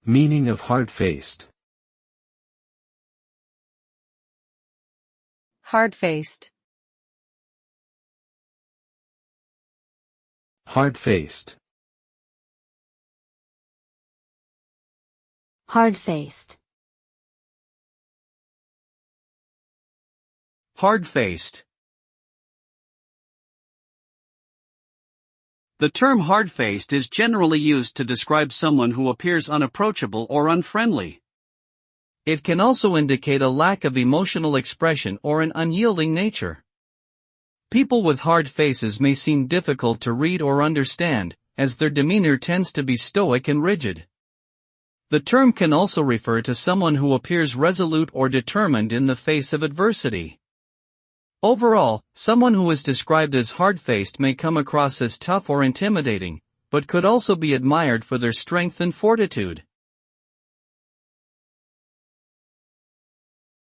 Meaning of hard-faced. Hard-faced. Hard-faced. Hard-faced. Hard-faced. The term hard-faced is generally used to describe someone who appears unapproachable or unfriendly. It can also indicate a lack of emotional expression or an unyielding nature. People with hard faces may seem difficult to read or understand, as their demeanor tends to be stoic and rigid. The term can also refer to someone who appears resolute or determined in the face of adversity. Overall, someone who is described as hard-faced may come across as tough or intimidating, but could also be admired for their strength and fortitude.